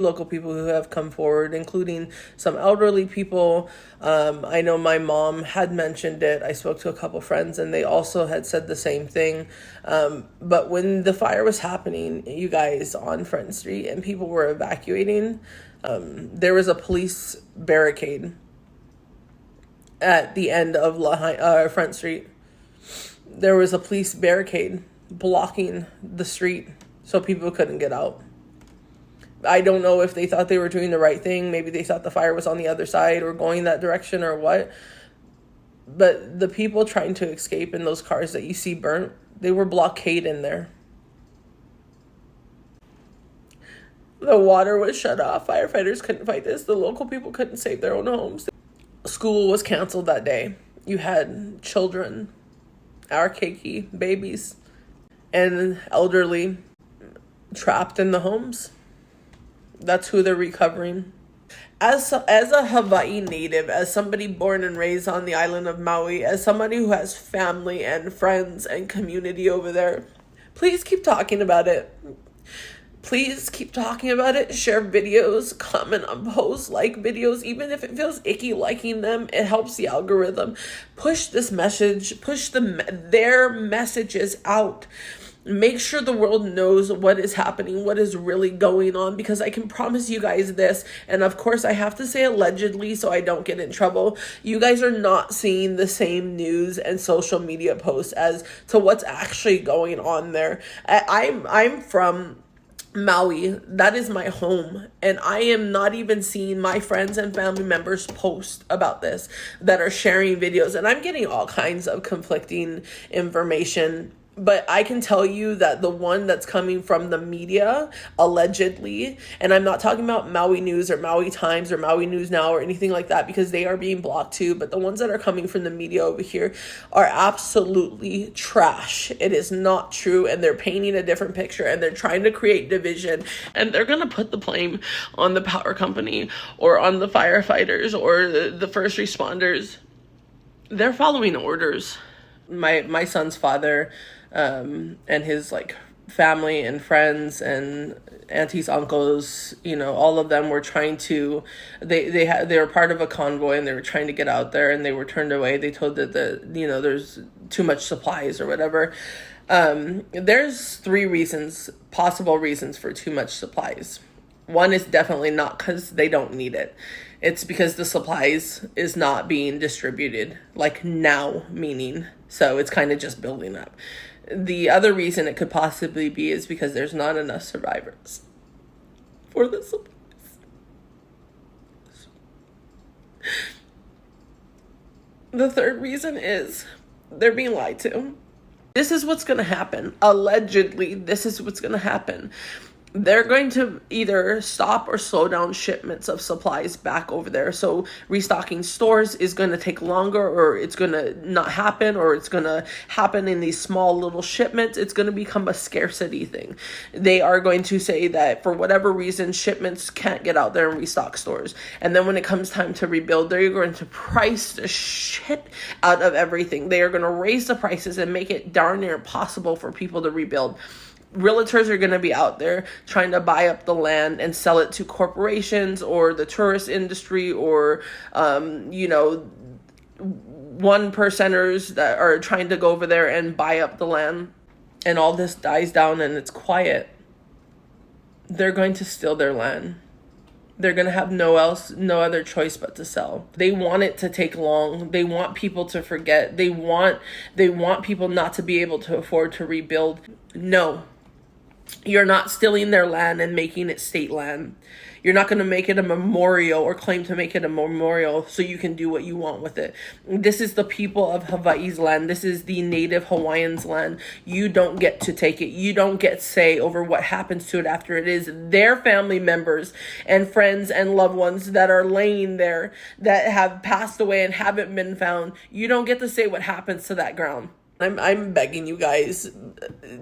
local people who have come forward, including some elderly people. I know my mom had mentioned it. I spoke to a couple friends and they also had said the same thing. But when the fire was happening, you guys, on Front Street and people were evacuating, there was a police barricade at the end of Front Street. There was a police barricade blocking the street so people couldn't get out. I don't know if they thought they were doing the right thing. Maybe they thought the fire was on the other side or going that direction or what. But the people trying to escape in those cars that you see burnt, they were blockaded in there. The water was shut off. Firefighters couldn't fight this. The local people couldn't save their own homes. School was canceled that day. You had children, our keiki, babies, and elderly trapped in the homes. That's who they're recovering. As a Hawaii native, as somebody born and raised on the island of Maui, as somebody who has family and friends and community over there, please keep talking about it. Please keep talking about it. Share videos, comment on posts, like videos. Even if it feels icky liking them, it helps the algorithm. Push this message, push their messages out. Make sure the world knows what is happening, what is really going on, because I can promise you guys this, and of course I have to say allegedly so I don't get in trouble. You guys are not seeing the same news and social media posts as to what's actually going on there. I'm from Maui. That is my home, and I am not even seeing my friends and family members post about this that are sharing videos, and I'm getting all kinds of conflicting information. But I can tell you that the one that's coming from the media, allegedly, and I'm not talking about Maui News or Maui Times or Maui News Now or anything like that, because they are being blocked too, but the ones that are coming from the media over here are absolutely trash. It is not true, and they're painting a different picture, and they're trying to create division, and they're going to put the blame on the power company or on the firefighters or the first responders. They're following orders. My son's father and his family and friends and aunties, uncles, all of them were trying to, they were part of a convoy and they were trying to get out there and they were turned away. They told that there's too much supplies or whatever. There's three possible reasons for too much supplies. One is definitely not because they don't need it. It's because the supplies is not being distributed now, meaning, so it's kind of just building up. The other reason it could possibly be is because there's not enough survivors for the supplies. The third reason is they're being lied to. This is what's going to happen. Allegedly, this is what's going to happen. They're going to either stop or slow down shipments of supplies back over there. So restocking stores is going to take longer, or it's going to not happen, or it's going to happen in these small little shipments. It's going to become a scarcity thing. They are going to say that for whatever reason, shipments can't get out there and restock stores. And then when it comes time to rebuild, they're going to price the shit out of everything. They are going to raise the prices and make it darn near impossible for people to rebuild. Realtors are going to be out there trying to buy up the land and sell it to corporations or the tourist industry or, one percenters that are trying to go over there and buy up the land. And all this dies down and it's quiet. They're going to steal their land. They're going to have no other choice but to sell. They want it to take long. They want people to forget. They want people not to be able to afford to rebuild. No. You're not stealing their land and making it state land. You're not going to make it a memorial or claim to make it a memorial so you can do what you want with it. This is the people of Hawaii's land. This is the native Hawaiians' land. You don't get to take it. You don't get say over what happens to it after it is their family members and friends and loved ones that are laying there that have passed away and haven't been found. You don't get to say what happens to that ground. I'm begging you guys,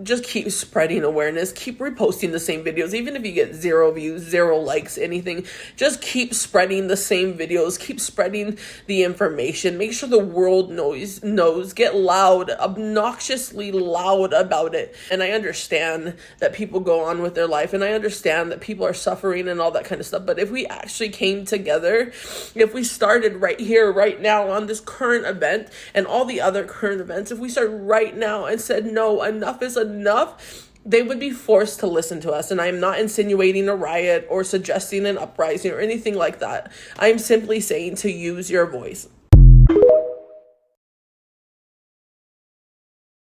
just keep spreading awareness, keep reposting the same videos, even if you get 0 views, 0 likes, anything, just keep spreading the same videos, keep spreading the information, make sure the world knows, get loud, obnoxiously loud about it. And I understand that people go on with their life, and I understand that people are suffering and all that kind of stuff, but if we actually came together, if we started right here, right now, on this current event and all the other current events, if we started right now and said, no, enough is enough, they would be forced to listen to us. And I am not insinuating a riot or suggesting an uprising or anything like that. I am simply saying to use your voice.